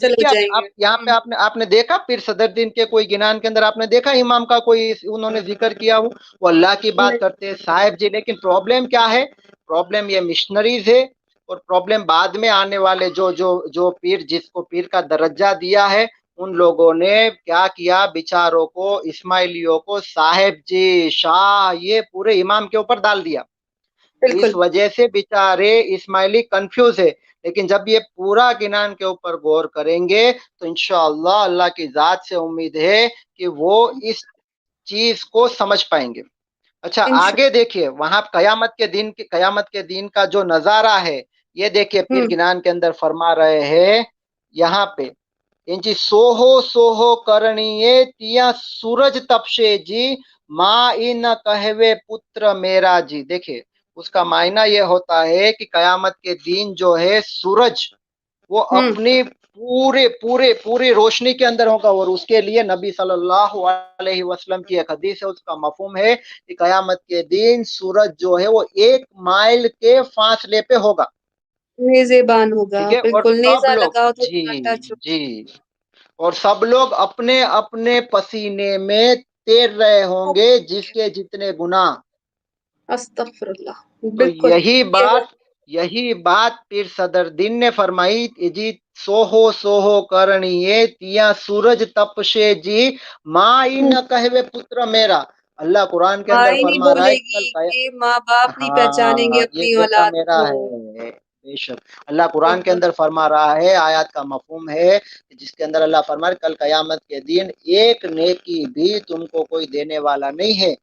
चले देखिए जाएंगे। आप यहाँ पे आपने आपने देखा पीर सदरुद्दीन के कोई गिनान के अंदर आपने देखा इमाम का कोई उन्होंने जिक्र किया हो? वो अल्लाह की बात नहीं। करते हैं साहिब जी, लेकिन प्रॉब्लम क्या है? प्रॉब्लम ये मिशनरीज है, और प्रॉब्लम बाद में आने वाले जो जो जो पीर, जिसको पीर का दर्जा दिया है, उन लोगों ने क्या किया, बिचारों को, इस्माइलियों को साहेब जी, शाह, ये पूरे इमाम के ऊपर डाल दिया। तो इस बिल्कुल। वजह से बेचारे इस्माइली कंफ्यूज है। लेकिन जब ये पूरा गिनान के ऊपर गौर करेंगे तो इंशाअल्लाह अल्लाह की जात से उम्मीद है कि वो इस चीज को समझ पाएंगे। अच्छा इंशा आगे देखिए, वहां कयामत के दिन का जो नजारा है, ये देखिए पीर हम्म। गिनान के अंदर फरमा रहे हैं यहाँ पे, इंची सोहो सोहो करणीये तिया सूरज तपशे जी, माँ ई न कहवे पुत्र मेरा जी। देखिए उसका मायना यह होता है कि कयामत के दिन जो है सूरज वो हम्म। अपनी पूरे पूरे पूरी रोशनी के अंदर होगा, और उसके लिए नबी सल्लल्लाहु अलैहि वसल्लम की एक हदीस है, उसका मफहूम है कि कयामत के दिन सूरज जो है वो 1 माइल के फासले पे होगा। नेजेबान होगा, ठीक है, और बिल्कुल, सब नेजा लोग, लगाओ तो जी टच। जी, और सब लोग अपने अपने पसीने में तैर रहे होंगे, जिसके जितने गुना। अस्तगफिरुल्लाह। तो बिल्कुल। ये है। यही बात पीर सदरुद्दीन ने फरमाई जी, सोहो सोहो करणीये तिया सूरज तपशे जी, माई हम्म। न कहवे पुत्र मेरा। अल्लाह कुरान के अंदर माँ ही नहीं फरमा रहा है कल बोलेगी कया, कि माँ बाप नहीं पहचानेंगे हाँ ये अपनी बेटा औलाद मेरा को। है, बेशक। अल्लाह कुरान के बिल्कुल। अंदर फरमा रहा है, आयत का मफहूम है जिसके अंदर अल्लाह फरमा रहा है कल कयामत के दिन एक नेकी भी तुमको कोई देने वाला नहीं है,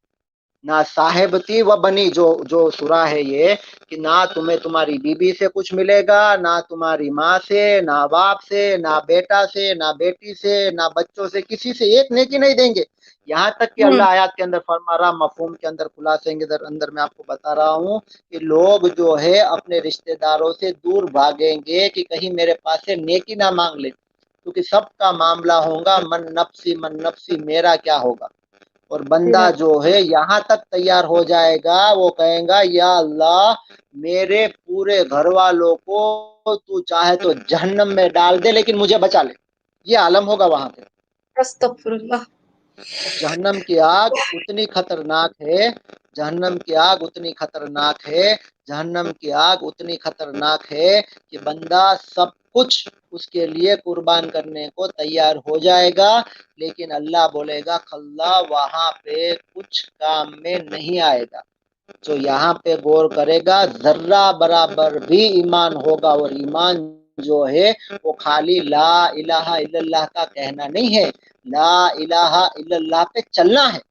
ना साहेबती व बनी, जो जो सुरा है ये, कि ना तुम्हें तुम्हारी बीबी से कुछ मिलेगा, ना तुम्हारी माँ से, ना बाप से, ना बेटा से, ना बेटी से, ना बच्चों से, किसी से एक नेकी नहीं देंगे। यहाँ तक कि हम्म। अल्लाह आयत के अंदर फरमा रहा, मफहूम के अंदर खुलासे के अंदर मैं आपको बता रहा हूँ कि लोग जो है अपने रिश्तेदारों से दूर भागेंगे कि कहीं मेरे पास से नेकी ना मांग ले, क्योंकि सबका मामला होगा मन नफ्सी, मेरा क्या होगा। और बंदा मेरा। जो है यहाँ तक तैयार हो जाएगा, वो कहेगा या अल्लाह, मेरे पूरे घर वालों को तू चाहे तो जहन्नम में डाल दे, लेकिन मुझे बचा ले। ये आलम होगा वहां पे। अस्तगफिरुल्लाह। जहन्नम की आग उतनी खतरनाक है, जहन्नम की आग उतनी खतरनाक है, जहन्नम की आग उतनी खतरनाक है कि बंदा सब कुछ उसके लिए कुर्बान करने को तैयार हो जाएगा, लेकिन अल्लाह बोलेगा खल्ला, वहां पे कुछ काम में नहीं आएगा। जो यहाँ पे गौर करेगा, जर्रा बराबर भी ईमान होगा, और ईमान जो है वो खाली ला इलाहा इल्लल्लाह का कहना नहीं है, ला इलाहा इल्लल्लाह पे चलना है।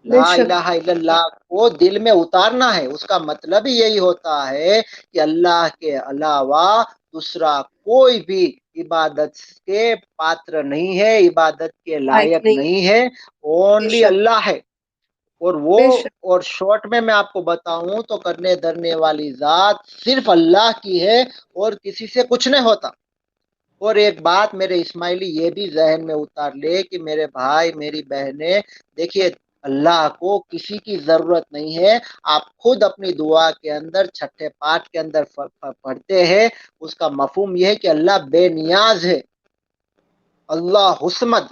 ला बेशक। इलाहा इल्लल्लाह को दिल में उतारना है। उसका मतलब ही यही होता है कि अल्लाह के अलावा दूसरा कोई भी इबादत के पात्र नहीं है, इबादत के लायक लायक नहीं। नहीं है, ओनली बेशक। अल्लाह है। और वो, बेशक। और शॉर्ट में मैं आपको बताऊं तो करने धरने वाली जात सिर्फ अल्लाह की है, और किसी से कुछ नहीं होता। और एक बात मेरे इस्माइली ये भी जहन में उतार ले कि मेरे भाई मेरी बहनें, देखिए अल्लाह को किसी की जरूरत नहीं है। आप खुद अपनी दुआ के अंदर छठे पाठ के अंदर पढ़ते हैं, उसका मफहूम यह है कि अल्लाह बेनियाज है, अल्लाह हुस्मद,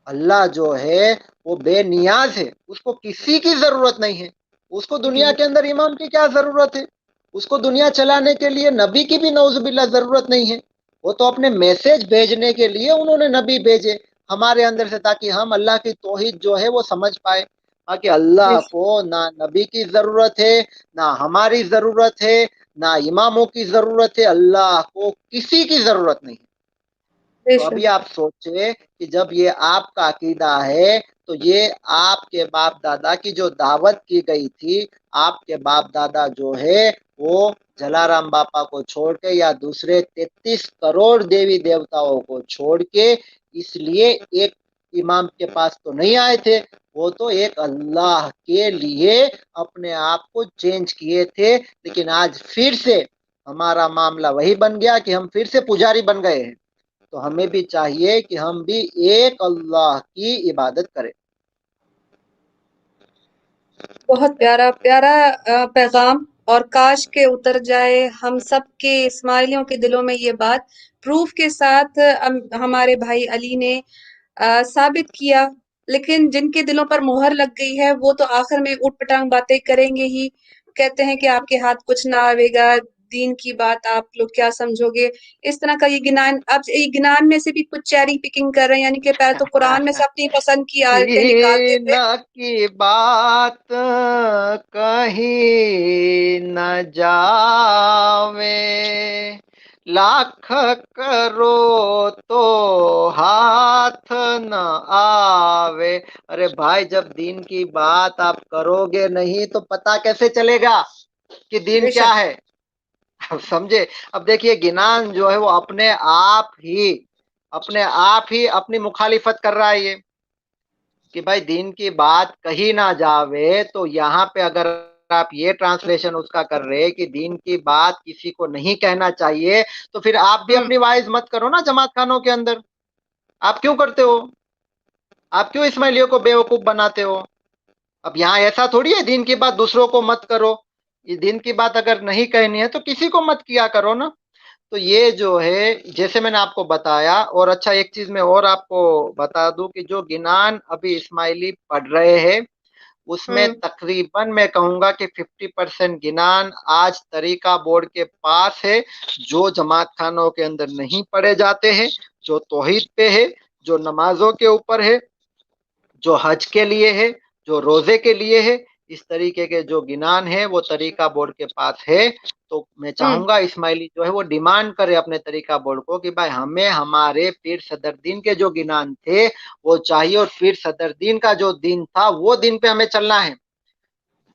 अल्लाह जो है वो बेनियाज है, उसको किसी की जरूरत नहीं है। उसको दुनिया के अंदर इमाम की क्या जरूरत है? उसको दुनिया चलाने के लिए नबी की भी नौजुबिल्ला जरूरत नहीं है। वो तो अपने मैसेज भेजने के लिए उन्होंने नबी भेजे हमारे अंदर से, ताकि हम अल्लाह की तौहीद जो है वो समझ पाए। बाकी अल्लाह बेशक। को ना नबी की जरूरत है, ना हमारी जरूरत है, ना इमामों की जरूरत है, अल्लाह को किसी की जरूरत नहीं। तो बेशक। अभी आप सोचे कि जब ये आपका अकीदा है, तो ये आपके बाप दादा की जो दावत की गई थी, आपके बाप दादा जो है वो जलाराम बापा को छोड़ के या दूसरे 33 करोड़ देवी देवताओं को छोड़ के इसलिए एक इमाम के पास तो नहीं आए थे, वो तो एक अल्लाह के लिए अपने आप को चेंज किए थे। लेकिन आज फिर से हमारा मामला वही बन गया कि हम फिर से पुजारी बन गए हैं। तो हमें भी चाहिए कि हम भी एक अल्लाह की इबादत करें। बहुत प्यारा प्यारा पैगाम और काश के उतर जाए हम सब के इस्माइलियों के दिलों में ये बात। प्रूफ के साथ हमारे भाई अली ने साबित किया। लेकिन जिनके दिलों पर मोहर लग गई है वो तो आखिर में ऊट-पटांग बातें करेंगे ही। कहते हैं कि आपके हाथ कुछ ना आवेगा, दीन की बात आप लोग क्या समझोगे? इस तरह का ये गिनान, अब ये गिनान में से भी कुछ चेरी पिकिंग कर रहे हैं, यानी कि पहले तो कुरान में से अपनी पसंद की आयतें निकालते दीन थे। की बात कहीं न जावे, लाख करो तो हाथ न आवे। अरे भाई, जब दीन की बात आप करोगे नहीं तो पता कैसे चलेगा कि दीन क्या बेशक। है? अब समझे? अब देखिए, गिनान जो है वो अपने आप ही अपनी मुखालिफत कर रहा है ये, कि भाई दीन की बात कही ना जावे, तो यहाँ पे अगर आप ये ट्रांसलेशन उसका कर रहे हैं कि दीन की बात किसी को नहीं कहना चाहिए, तो फिर आप भी हुँ, अपनी वाइज मत करो ना जमात खानों के अंदर। आप क्यों करते हो? आप क्यों इस्माइलियों को बेवकूफ बनाते हो? अब यहाँ ऐसा थोड़ी है दीन की बात दूसरों को मत करो। ये दीन की बात अगर नहीं कहनी है तो किसी को मत किया करो ना। तो ये जो है, जैसे मैंने आपको बताया, और अच्छा एक चीज मैं और आपको बता दूं कि जो गिनान अभी इस्माइली पढ़ रहे हैं उसमें हुँ, तकरीबन मैं कहूंगा कि 50% गिनान आज तरीका बोर्ड के पास है, जो जमात खानों के अंदर नहीं पढ़े जाते हैं, जो तौहीद पे है, जो नमाजों के ऊपर है, जो हज के लिए है, जो रोजे के लिए है। इस तरीके के जो गिनान है वो तरीका बोर्ड के पास है। तो मैं हुँ, चाहूंगा इस्माइली जो है वो डिमांड करे अपने तरीका बोर्ड को कि भाई हमें हमारे पीर सदरदीन के जो गिनान थे वो चाहिए, और पीर सदरदीन का जो दिन था वो दिन पे हमें चलना है।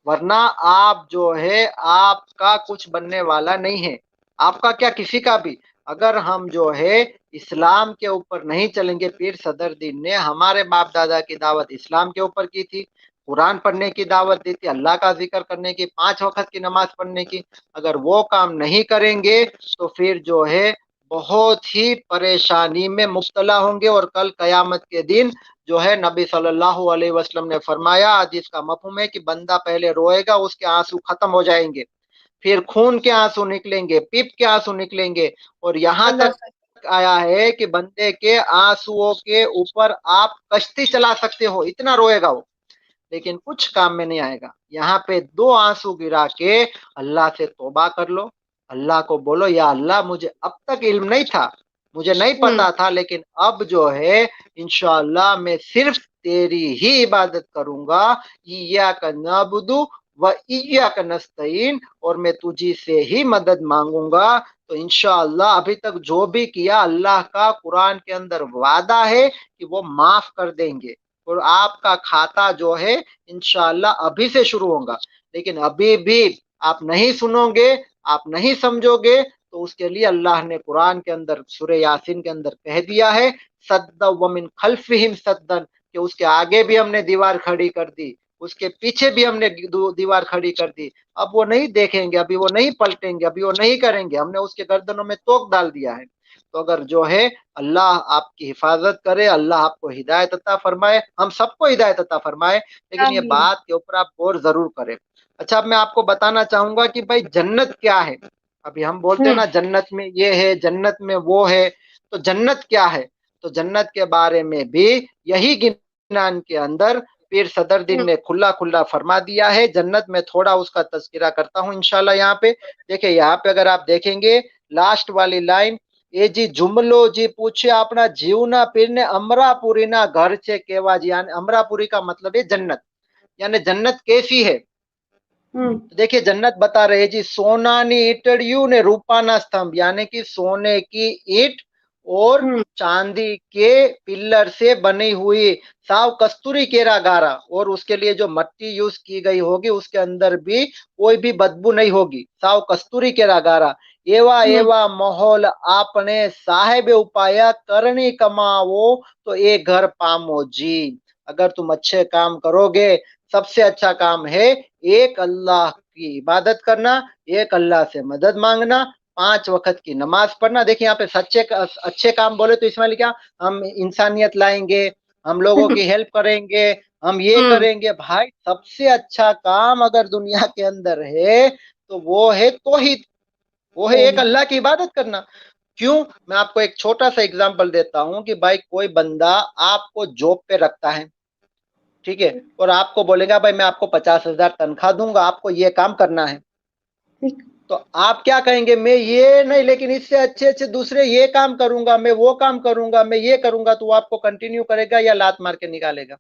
वरना आप जो है, आपका कुछ बनने वाला नहीं है, आपका क्या किसी का भी। अगर हम जो है इस्लाम के ऊपर नहीं चलेंगे, पीर सदरदीन ने हमारे बाप दादा की दावत इस्लाम के ऊपर की थी, कुरान पढ़ने की दावत दी थी, अल्लाह का जिक्र करने की, 5 वक्त की नमाज पढ़ने की। अगर वो काम नहीं करेंगे तो फिर जो है बहुत ही परेशानी में मुब्तला होंगे, और कल कयामत के दिन जो है नबी सल्लल्लाहु अलैहि वसल्लम ने फरमाया, जिसका मफहूम है कि बंदा पहले रोएगा, उसके आंसू खत्म हो जाएंगे, फिर खून के आंसू निकलेंगे, पीप के आंसू निकलेंगे, और यहाँ अल्लाह तक आया है कि बंदे के आंसुओं के ऊपर आप कश्ती चला सकते हो, इतना रोएगा वो, लेकिन कुछ काम में नहीं आएगा। यहाँ पे 2 आंसू गिरा के अल्लाह से तौबा कर लो, अल्लाह को बोलो, या अल्लाह मुझे अब तक इल्म नहीं था, मुझे नहीं हुँ, पता था, लेकिन अब जो है इंशाअल्लाह मैं सिर्फ तेरी ही इबादत करूंगा। इय्याका नअबुदु व इय्याका नस्तईन, और मैं तुझी से ही मदद मांगूंगा। तो इंशाअल्लाह अभी तक जो भी किया, अल्लाह का कुरान के अंदर वादा है कि वो माफ कर देंगे, और आपका खाता जो है इंशाअल्लाह अभी से शुरू होगा। लेकिन अभी भी आप नहीं सुनोगे, आप नहीं समझोगे, तो उसके लिए अल्लाह ने कुरान के अंदर सूरह यासीन के अंदर कह दिया है, सद्द व मिन खल्फिहिम सद्दन, कि उसके आगे भी हमने दीवार खड़ी कर दी, उसके पीछे भी हमने दीवार खड़ी कर दी। अब वो नहीं देखेंगे, अभी वो नहीं पलटेंगे, अभी वो नहीं करेंगे, हमने उसके गर्दनों में तोक डाल दिया है। तो अगर जो है अल्लाह आपकी हिफाजत करे, अल्लाह आपको हिदायत अता फरमाए, हम सबको हिदायत अता फरमाए, लेकिन ये आमीन। बात के ऊपर आप गौर जरूर करें। अच्छा, अब मैं आपको बताना चाहूंगा कि भाई जन्नत क्या है। अभी हम बोलते हैं हुँ, ना जन्नत में ये है, जन्नत में वो है, तो जन्नत क्या है? तो जन्नत के बारे में भी यही गिनान के अंदर पीर सदरदीन हुँ, ने खुला खुला फरमा दिया है। जन्नत में थोड़ा उसका तज़किरा करता हूँ इंशाल्लाह। यहाँ पे देखिए, यहाँ पे अगर आप देखेंगे लास्ट वाली लाइन, એ જી જુમલો जी पूछे अपना जीवना पीर ने अमरापुरी ना घर से केवा जी, यानी अमरापुरी का मतलब है जन्नत, यानी जन्नत कैसी है? हुँ, तो देखिए जन्नत बता रहे जी, सोनानी ईटड़ियों ने रूपाना स्तंभ, यानी कि सोने की ईट और हुँ, चांदी के पिल्लर से बनी हुई, साव कस्तूरी केरा गारा, और उसके लिए जो मट्टी यूज की गई होगी उसके अंदर भी कोई भी बदबू नहीं होगी, साव कस्तूरी केरा गारा। एवा हुँ, एवा माहौल आपने साहेब उपाया करनी कमाओ तो ये घर पामो जी। अगर तुम अच्छे काम करोगे, सबसे अच्छा काम है एक अल्लाह की इबादत करना, एक अल्लाह से मदद मांगना, 5 वक्त की नमाज पढ़ना। देखिए यहाँ पे सच्चे अच्छे काम बोले तो इसमें क्या, हम इंसानियत लाएंगे, हम लोगों की हेल्प करेंगे, हम ये हुँ, करेंगे। भाई सबसे अच्छा काम अगर दुनिया के अंदर है तो वो है तौहीद, वो है एक तौहीद। अल्लाह की इबादत करना। क्यों? मैं आपको एक छोटा सा एग्जांपल देता हूं कि भाई कोई बंदा आपको जॉब पे रखता है, ठीक है, और आपको बोलेगा भाई मैं आपको 50,000 तनख्वाह दूंगा, आपको ये काम करना है, ठीक। तो आप क्या कहेंगे? मैं ये नहीं, लेकिन इससे अच्छे अच्छे दूसरे ये काम करूंगा, मैं वो काम करूंगा, मैं ये करूंगा, तो वो आपको कंटिन्यू करेगा या लात मार के निकालेगा?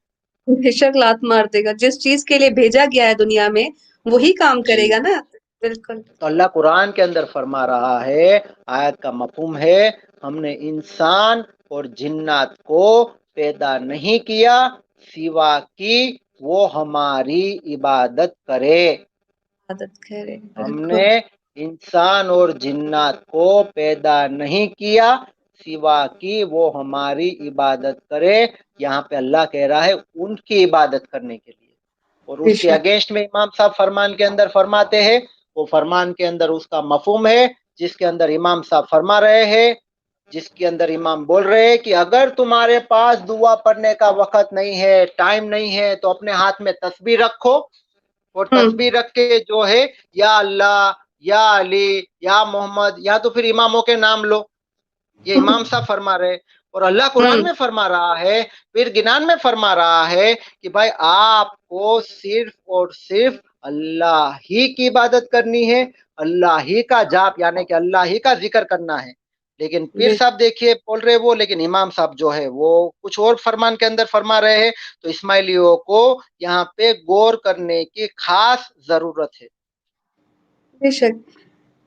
बेशक लात मार देगा, जिस चीज के लिए भेजा गया है दुनिया में वही काम जी। करेगा ना। बिल्कुल। तो अल्लाह कुरान के अंदर फरमा रहा है, आयत का मफहूम है, हमने इंसान और जिन्नात को पैदा नहीं किया सिवा कि वो हमारी इबादत करे। आदत करे, हमने बिल्कुल। इंसान और जिन्नात को पैदा नहीं किया सिवा कि वो हमारी इबादत करे। यहाँ पे अल्लाह कह रहा है उनकी इबादत करने के लिए, और उसके बेशक। अगेंस्ट में इमाम साहब फरमान के अंदर फरमाते हैं, वो फरमान के अंदर उसका मफहूम है जिसके अंदर इमाम साहब फरमा रहे हैं, जिसके अंदर इमाम बोल रहे हैं कि अगर तुम्हारे पास दुआ पढ़ने का वक्त नहीं है, टाइम नहीं है, तो अपने हाथ में तस्बीह रखो, और हम्म। तस्बीह रख के जो है या अल्लाह, या अली, या मोहम्मद, या तो फिर इमामों के नाम लो। ये इमाम साहब फरमा रहे। और अल्लाह कुरान हम्म। में फरमा रहा है, फिर गिनान में फरमा रहा है कि भाई आपको सिर्फ और सिर्फ अल्लाह ही की इबादत करनी है, अल्लाह ही का जाप यानी कि अल्लाह ही का जिक्र करना है। लेकिन पीर बेशक। साहब देखिए बोल रहे वो, लेकिन इमाम साहब जो है वो कुछ और फरमान के अंदर फरमा रहे हैं। तो इस्माइलियों को यहाँ पे गौर करने की खास जरूरत है। बेशक।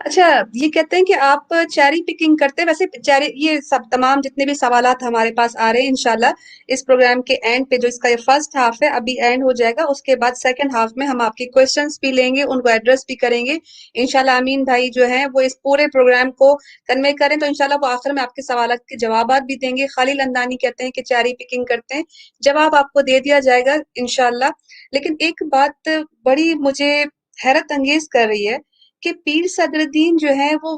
अच्छा, ये कहते हैं कि आप चेरी पिकिंग करते हैं। वैसे चेरी, ये सब तमाम जितने भी सवालात हमारे पास आ रहे हैं इंशाल्लाह इस प्रोग्राम के एंड पे, जो इसका ये फर्स्ट हाफ है अभी एंड हो जाएगा, उसके बाद सेकंड हाफ में हम आपके क्वेश्चंस भी लेंगे, उनको एड्रेस भी करेंगे इंशाल्लाह। अमीन भाई जो हैं वो इस पूरे प्रोग्राम को कन्वे करें तो इंशाल्लाह वो आखिर में आपके सवालात के जवाबात भी देंगे। खालिल अंदानी कहते हैं कि चेरी पिकिंग करते हैं, जवाब आपको दे दिया जाएगा इंशाल्लाह। लेकिन एक बात बड़ी मुझे हैरत अंगेज कर रही है कि पीर सदरुद्दीन जो है वो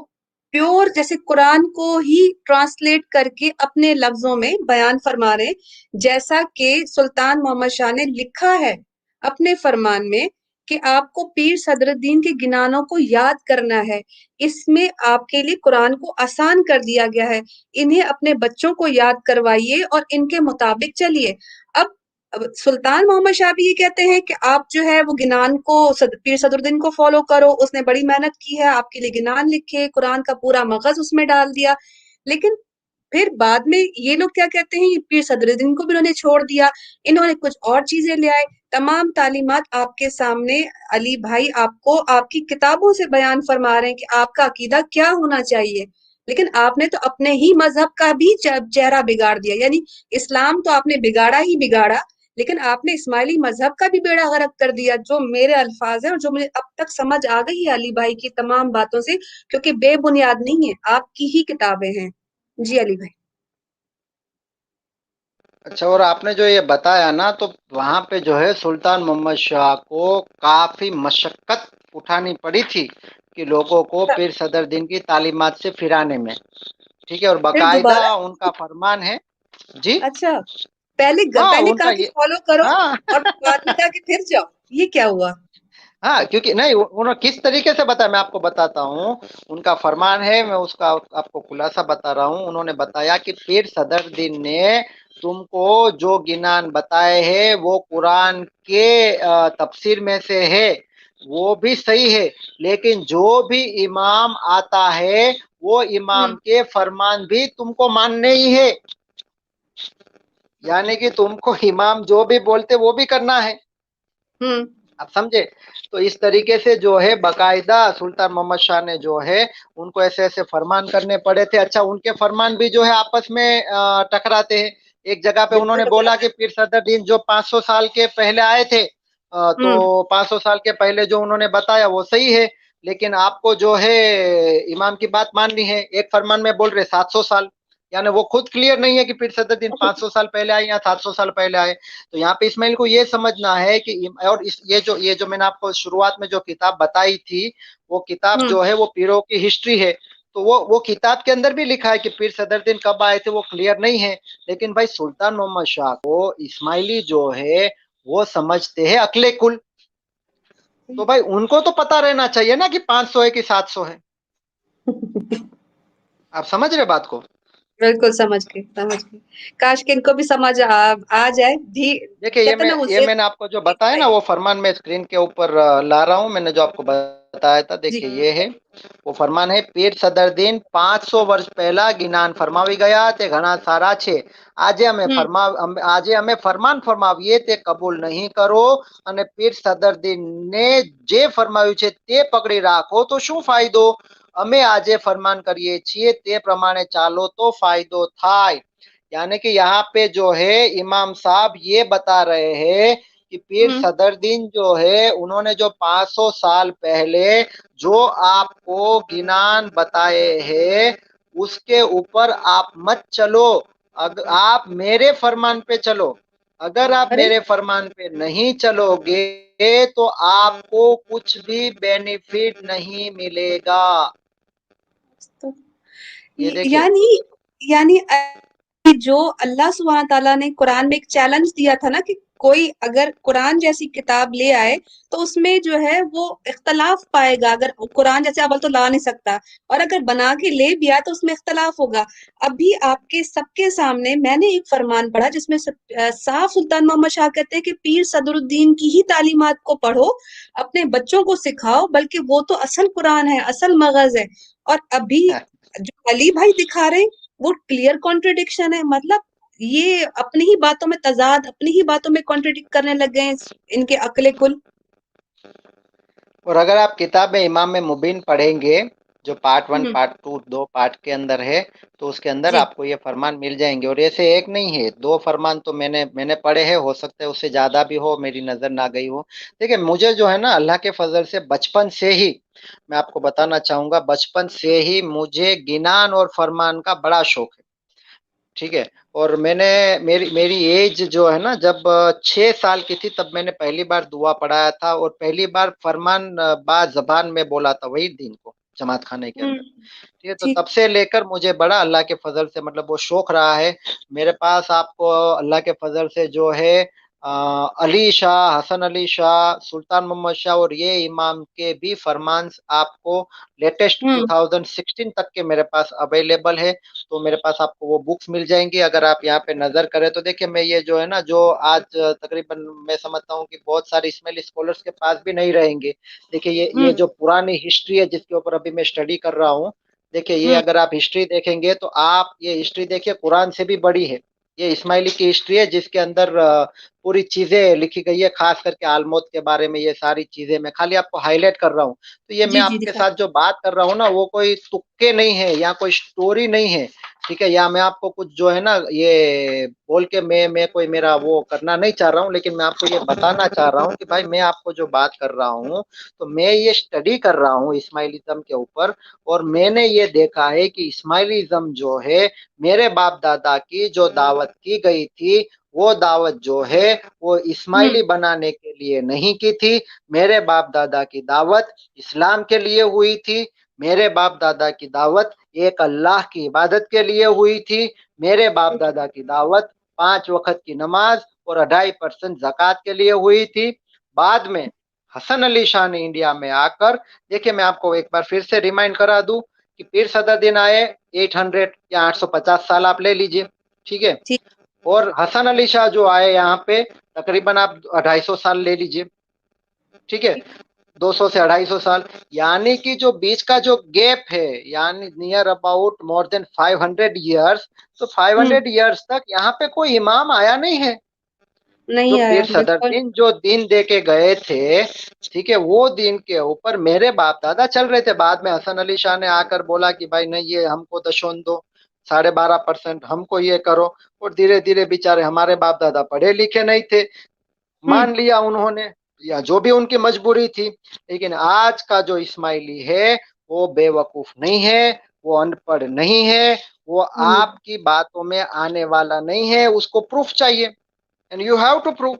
प्योर जैसे कुरान को ही ट्रांसलेट करके अपने लफ्जों में बयान फरमा रहे हैं, जैसा कि सुल्तान मोहम्मद शाह ने लिखा है अपने फरमान में कि आपको पीर सदरुद्दीन के गिनानों को याद करना है। इसमें आपके लिए कुरान को आसान कर दिया गया है, इन्हें अपने बच्चों को याद करवाइए और इनके मुताबिक चलिए। अब सुल्तान मोहम्मद शाह भी ये कहते हैं कि आप जो है वो गिनान को पीर सदरुद्दीन को फॉलो करो, उसने बड़ी मेहनत की है, आपके लिए गिनान लिखे, कुरान का पूरा मगज उसमें डाल दिया। लेकिन फिर बाद में ये लोग क्या कहते हैं, ये पीर सदरुद्दीन को भी उन्होंने छोड़ दिया, इन्होंने कुछ और चीजें ले आए। तमाम तालीमात आपके सामने अली भाई आपको आपकी किताबों से बयान फरमा रहे हैं कि आपका अकीदा क्या होना चाहिए। लेकिन आपने तो अपने ही मजहब का भी चेहरा बिगाड़ दिया, यानी इस्लाम तो आपने बिगाड़ा ही बिगाड़ा, लेकिन आपने इस्माइली मजहब का भी बेड़ा गर्क कर दिया। जो मेरे अल्फाज हैं और जो मुझे अब तक समझ आ गई है अली भाई की तमाम बातों से, क्योंकि बेबुनियाद नहीं है, आपकी ही किताबें हैं। जी अली भाई। अच्छा, और आपने जो ये बताया ना, तो वहां पे जो है सुल्तान मोहम्मद शाह को काफी मशक्कत उठानी पड़ी थी कि लोगों को पीर सदरुद्दीन की तालीमात से फिराने में। ठीक है, और फिर बाकायदा दोबारा। उनका फरमान है। जी। अच्छा, पहले हाँ पहले उनका कहा कि ये। फॉलो करो हाँ और बाद में कहा कि फिर जाओ, ये क्या हुआ? हाँ, क्योंकि नहीं उन्होंने किस तरीके से बताया मैं आपको बताता हूँ। उनका फरमान है, मैं उसका आपको खुलासा बता रहा हूँ। उन्होंने बताया कि पीर सदरुद्दीन ने तुमको जो गिनान बताए हैं वो कुरान के तफसीर में से है, वो भी सही है, लेकिन जो भी इमाम आता है वो इमाम हम्म। के फरमान भी तुमको मानने ही है, यानी कि तुमको इमाम जो भी बोलते वो भी करना है। हम्म। आप समझे? तो इस तरीके से जो है बाकायदा सुल्तान मोहम्मद शाह ने जो है उनको ऐसे ऐसे फरमान करने पड़े थे। अच्छा, उनके फरमान भी जो है आपस में टकराते हैं। एक जगह पे बिल्कुल उन्होंने बोला टकराते कि हैं। पीर सदरुद्दीन जो 500 साल के पहले आए थे, हम्म। तो 500 साल के पहले जो उन्होंने बताया वो सही है, लेकिन आपको जो है इमाम की बात माननी है। एक फरमान में बोल रहे 700 साल, यानी वो खुद क्लियर नहीं है कि पीर सदरुद्दीन 500 साल पहले आए या 700 साल पहले आए। तो यहाँ पे इस्माइल को ये समझना है कि और ये जो मैंने आपको शुरुआत में जो किताब बताई थी, वो किताब हम्म। जो है वो पीरों की हिस्ट्री है। तो वो किताब के अंदर भी लिखा है कि पीर सदरुद्दीन कब आए थे वो क्लियर नहीं है। लेकिन भाई सुल्तान मोहम्मद शाह को इस्माइली जो है वो समझते हैं अकले कुल। तो भाई उनको तो पता रहना चाहिए ना कि 500 है कि 700 है। आप समझ रहे बात को? बिल्कुल समझ गई, समझ गई। काश कि इनको भी समझ आ जाए। धी देखिए कहते हैं ना, वो ये ज़िद मैंने आपको जो एक बताया ना सही। वो फरमान मैं स्क्रीन के ऊपर ला रहा हूँ। मैंने जो आपको बताया था, जी। देखिए ये है वो फरमान है। पीर सदर दिन 500 વર્ષ પહેલા જ્ઞાન ફરમાવી ગયા તે ઘણા સારા છે। हुँ, આજે અમે ફરમાન ફરમાવીએ તે કબૂલ નહીં કરો અને પીર સદર દિનને જે ફરમાવ્યું છે તે પકડી રાખો તો શું ફાયદો। અમે આજે ફરમાન કરીએ છીએ તે પ્રમાણે ચાલો તો ફાયદો થાય। यानी कि यहाँ पे जो है इमाम साहब ये बता रहे हैं कि पीर हुँ, सदरुद्दीन जो है उन्होंने जो 500 साल पहले जो आपको गिनान बताए हैं उसके ऊपर आप मत चलो। अगर आप मेरे फरमान पे चलो। अगर आप अरे! मेरे फरमान पे नहीं चलोगे तो आपको कुछ भी बेनिफिट नहीं मिलेगा। तो ये देखिए। यानी यानी जो अल्लाह सुब्हान तआला ने कुरान में एक चैलेंज दिया था ना कि कोई अगर कुरान जैसी किताब ले आए तो उसमें जो है वो इख्तलाफ पाएगा। अगर कुरान जैसे अव्वल तो ला नहीं सकता, और अगर बना के ले भी आए तो उसमें इख्तलाफ होगा। अभी आपके सबके सामने मैंने एक फरमान पढ़ा जिसमें साफ सुल्तान मोहम्मद शाह कहते हैं कि पीर सदरुद्दीन की ही तालीमात को पढ़ो, अपने बच्चों को सिखाओ, बल्कि वो तो असल कुरान है, असल मगज़ है। और अभी जो अली भाई दिखा रहे हैं वो क्लियर कॉन्ट्रडिक्शन है। मतलब ये अपनी ही बातों में तजाद, अपनी ही बातों में कॉन्ट्रडिक्ट करने लग गए हैं इनके अक्ले कुल। और अगर आप किताब में इमाम में मुबीन पढ़ेंगे जो पार्ट वन हम्म। पार्ट टू दो पार्ट के अंदर है तो उसके अंदर जी। आपको ये फरमान मिल जाएंगे। और ऐसे एक नहीं है, दो फरमान तो मैंने पढ़े हैं। हो सकता है उससे ज्यादा भी हो, मेरी नजर ना गई हो। देखिए मुझे जो है ना अल्लाह के फजल से बचपन से ही मैं आपको बताना चाहूंगा, बचपन से ही मुझे गिनान और फरमान का बड़ा शौक है। ठीक है। और मैंने मेरी मेरी एज जो है ना जब 6 साल की थी तब मैंने पहली बार दुआ पढ़ाया था और पहली बार फरमान बा जबान में बोला था वही दिन को जमात खाने के अंदर। हम्म। ठीक है। तो ठीक। तब से लेकर मुझे बड़ा अल्लाह के फजल से मतलब वो शौक रहा है। मेरे पास आपको अल्लाह के फजल से जो है अली शाह, हसन अली शाह, सुल्तान मोहम्मद शाह और ये इमाम के भी फरमान आपको लेटेस्ट हम्म। 2016 तक के मेरे पास अवेलेबल है। तो मेरे पास आपको वो बुक्स मिल जाएंगी। अगर आप यहाँ पे नजर करें तो देखिए मैं ये जो है ना जो आज तकरीबन मैं समझता हूँ कि बहुत सारे इस्माइली स्कॉलर्स के पास भी नहीं रहेंगे। देखिए ये हम्म। जो पुरानी हिस्ट्री है जिसके ऊपर अभी मैं स्टडी कर रहा हूँ। देखिए ये हम्म। अगर आप हिस्ट्री देखेंगे तो आप ये हिस्ट्री देखिए कुरान से भी बड़ी है। ये इस्माइली की हिस्ट्री है जिसके अंदर पूरी चीजें लिखी गई है, खास करके आलमौत के बारे में। ये सारी चीजें मैं खाली आपको हाईलाइट कर रहा हूँ। तो ये मैं जी, जी, आपके दिखा। साथ जो बात कर रहा हूँ ना वो कोई तुक्के नहीं है या कोई स्टोरी नहीं है। ठीक है। या मैं आपको कुछ जो है ना ये बोल के मैं कोई मेरा वो करना नहीं चाह रहा हूँ, लेकिन मैं आपको ये बताना चाह रहा हूँ कि भाई मैं आपको जो बात कर रहा हूँ तो मैं ये स्टडी कर रहा हूँ इस्माइलिज्म के ऊपर। और मैंने ये देखा है कि इस्माइलिज्म जो है मेरे बाप दादा की जो दावत की गई थी वो दावत जो है वो हुँ, इस्माइली बनाने के लिए नहीं की थी। मेरे बाप दादा की दावत इस्लाम के लिए हुई थी। मेरे बाप दादा की दावत एक अल्लाह की इबादत के लिए हुई थी। मेरे बाप दादा की दावत 5 वक्त की नमाज और 2.5% जक़ात के लिए हुई थी। बाद में हसन अली शाह ने इंडिया में आकर, देखिए मैं आपको एक बार फिर से रिमाइंड करा दूं कि पीर सदरुद्दीन आए 800 या 850 साल आप ले लीजिए। ठीक है। ठीक। और हसन अली शाह जो आए यहाँ पे तकरीबन आप 250 साल ले लीजिए। ठीक है। 200 से 250 साल, यानी कि जो बीच का जो गैप है यानी near about more than 500 years. तो हुँ, 500 ईयर्स तक यहाँ पे कोई इमाम आया नहीं है। जो नहीं पीर आया, बिल्कुल। सदरुद्दीन जो दिन दे के गए थे, ठीक है, वो दिन के ऊपर मेरे बाप दादा चल रहे थे। बाद में हसन अली शाह ने आकर बोला कि भाई नहीं ये हमको दशोन दो, 12.5% हमको ये करो। और धीरे धीरे बेचारे हमारे बाप दादा पढ़े लिखे नहीं थे, हुँ, मान लिया उन्होंने या जो भी उनकी मजबूरी थी। लेकिन आज का जो इस्माइली है वो बेवकूफ नहीं है, वो अनपढ़ नहीं है, वो हुँ, आपकी बातों में आने वाला नहीं है। उसको प्रूफ चाहिए and you have to prove.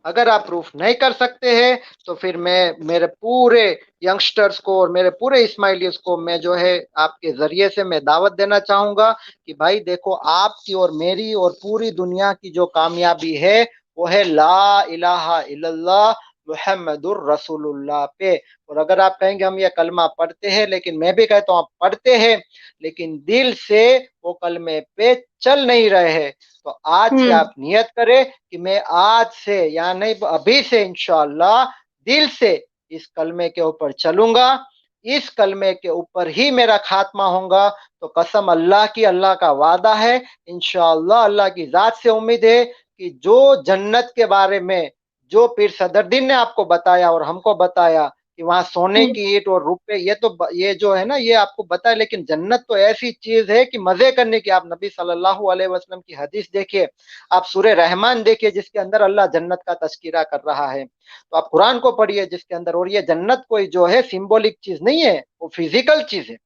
अगर आप प्रूफ नहीं कर सकते हैं तो फिर मैं मेरे पूरे यंगस्टर्स को और मेरे पूरे इस्माइलियंस को मैं जो है आपके जरिए से मैं दावत देना चाहूंगा कि भाई देखो आपकी और मेरी और पूरी दुनिया की जो कामयाबी है वो है ला इलाहा इल्लल्लाह मुहम्मदुर रसूलुल्लाह पे। और अगर आप कहेंगे हम ये कलमा पढ़ते हैं, लेकिन मैं भी कहता हूँ आप पढ़ते हैं लेकिन दिल से वो कलमे पे चल नहीं रहे हैं, तो आज से हुँ, आप नियत करें कि मैं आज से या नहीं अभी से इंशाअल्लाह दिल से इस कलमे के ऊपर चलूंगा, इस कलमे के ऊपर ही मेरा खात्मा होगा। तो कसम अल्लाह की, अल्लाह का वादा है, इंशाअल्लाह अल्लाह की ज़ात से उम्मीद है कि जो जन्नत के बारे में जो पीर सदरुद्दीन ने आपको बताया और हमको बताया कि वहाँ सोने हुँ, की ईंट और रुपए, ये तो ये जो है ना ये आपको बताया, लेकिन जन्नत तो ऐसी चीज है कि मजे करने की। आप नबी सल्लल्लाहु अलैहि वसल्लम की हदीस देखिए, आप सूरह रहमान देखिए जिसके अंदर अल्लाह जन्नत का तस्कीरा कर रहा है, तो आप कुरान को पढ़िए जिसके अंदर, और ये जन्नत कोई जो है सिंबॉलिक चीज नहीं है, वो फिजिकल चीज है।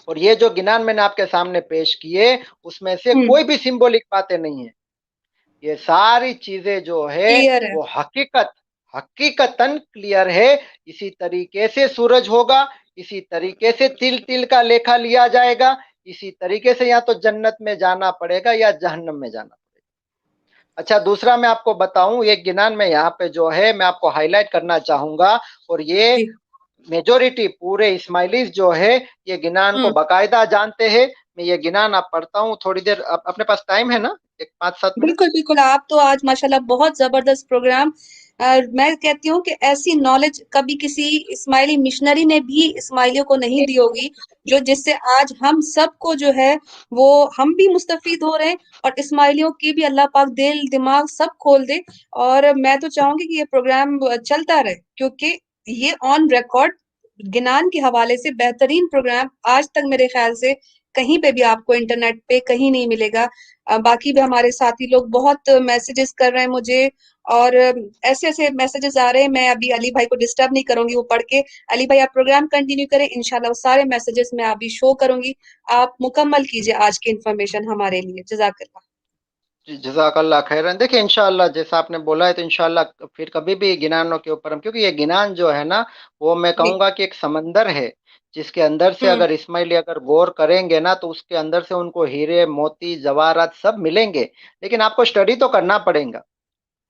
और ये जो गिनान मैंने आपके सामने पेश किए उसमें से हुँ, कोई भी सिंबॉलिक बातें नहीं है, ये सारी चीजें जो है क्लियर है। वो हकीकतन क्लियर है। इसी तरीके से सूरज होगा, इसी तरीके से तिल तिल का लेखा लिया जाएगा, इसी तरीके से या तो जन्नत में जाना पड़ेगा या जहन्नम में जाना पड़ेगा। अच्छा, दूसरा मैं आपको बताऊं, एक गिनान में यहाँ पे जो है मैं आपको हाईलाइट करना चाहूंगा, और ये जी, मेजोरिटी पूरे इस्माइलीज जो है ये गिनान को हुँ। बाकायदा जानते हैं। मैं ये गिनान आप पढ़ता हूँ थोड़ी देर, अपने पास टाइम है ना, एक 5-7 मिनट? बिल्कुल, बिल्कुल, आप तो आज माशाल्लाह बहुत ज़बरदस्त प्रोग्राम। मैं कहती हूँ कि ऐसी नॉलेज कभी किसी इस्माइली मिशनरी ने भी इस्माइलियों को नहीं दी होगी, जो जिससे आज हम सबको जो है वो हम भी मुस्तफ़ीद हो रहे हैं और इस्माइलियों की भी अल्लाह पाक दिल, दिमाग सब खोल दे। और मैं तो चाहूँगी कि ये प्रोग्राम चलता रहे, क्योंकि ये ऑन रिकॉर्ड गिनान के हवाले से बेहतरीन प्रोग्राम आज तक मेरे ख़्याल से कहीं पे भी आपको इंटरनेट पे कहीं नहीं मिलेगा। बाकी भी हमारे साथी लोग बहुत मैसेजेस कर रहे हैं मुझे, और ऐसे-ऐसे मैसेजेस आ रहे हैं, मैं अभी अली भाई को डिस्टर्ब नहीं करूँगी वो पढ़ के। अली भाई आप प्रोग्राम कंटिन्यू करें, इंशाल्लाह वो सारे मैसेजेस मैं अभी शो करूँगी। आप मुकम्मल कीजिए आज की इन्फॉर्मेशन हमारे लिए। जज़ाकल्लाह। जी, जज़ाकल्लाह खैरन। देखिए इंशाअल्लाह जैसा आपने बोला है, तो इंशाअल्लाह फिर कभी भी गिनानों के ऊपर हम, क्योंकि ये गिनान जो है ना वो मैं जी। कहूँगा कि एक समंदर है, जिसके अंदर से हुँ, अगर इस्माइली अगर गौर करेंगे ना तो उसके अंदर से उनको हीरे, मोती, जवाहरात सब मिलेंगे। लेकिन आपको स्टडी तो करना पड़ेगा,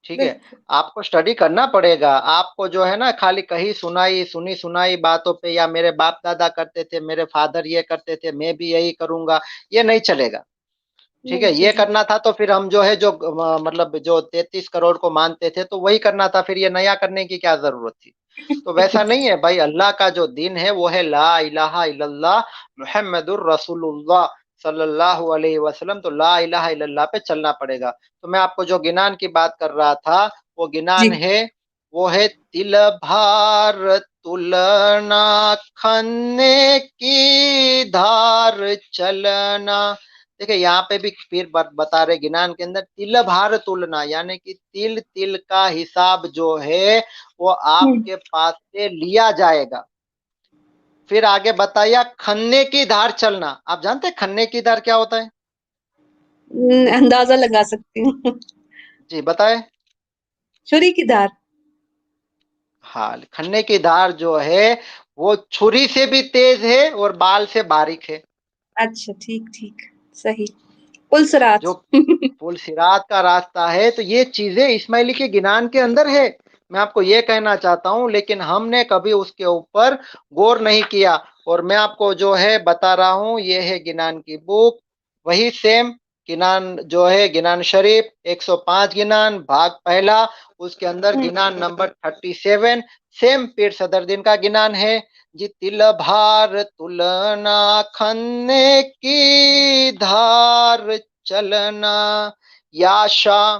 ठीक है? बिल्कुल। आपको स्टडी करना पड़ेगा। आपको जो है ना खाली कहीं सुनाई सुनी-सुनाई बातों पे, या मेरे बाप-दादा करते थे, मेरे फादर ये करते थे, मैं भी यही करूँगा, ये नहीं चलेगा। ठीक है, नहीं ये चलेगा। करना था तो फिर हम जो है जो मतलब जो 33 करोड़ को मानते थे तो वही करना था, फिर ये नया करने की क्या ज़रूरत थी? तो वैसा नहीं है भाई, अल्लाह का जो दीन है वो है ला इलाहा इल्लल्लाह मुहम्मदुर रसूलुल्लाह सल्लल्लाहु अलैहि वसल्लम, तो ला इलाहा इल्लल्लाह पे चलना पड़ेगा। तो मैं आपको जो गिनान की बात कर रहा था, वो गिनान जी। है, वो है तिल भार तुलना खन्ने की धार चलना। देखिए यहाँ पे भी फिर बता रहे गिनान के अंदर तिल भार तुलना, यानी कि तिल तिल का हिसाब जो है वो हुँ, आपके पास से लिया जाएगा। फिर आगे बताया खन्ने की धार चलना। आप जानते हैं खन्ने की धार क्या होता है? अंदाज़ा लगा सकती हूँ। जी बताए। छुरी की धार। हाँ, खन्ने की धार जो है वो छुरी से भी तेज है और बाल से बारीक है। अच्छा, ठीक, ठीक। सही। पुलसरात। जो पुल सिरात का रास्ता है, तो ये चीजें इस्माइली के गिनान के अंदर है। मैं आपको ये कहना चाहता हूं, लेकिन हमने कभी उसके ऊपर गौर नहीं किया। और मैं आपको जो है बता रहा हूं, ये है गिनान की बुक, वही सेम गिनान जो है गिनान शरीफ 105 गिनान भाग पहला, उसके अंदर हुँ, गिनान नंबर 37 सेम पीर सदरुद्दीन का गिनान है। जी तिल भार तुलना खन्ने की धार चलना, याशा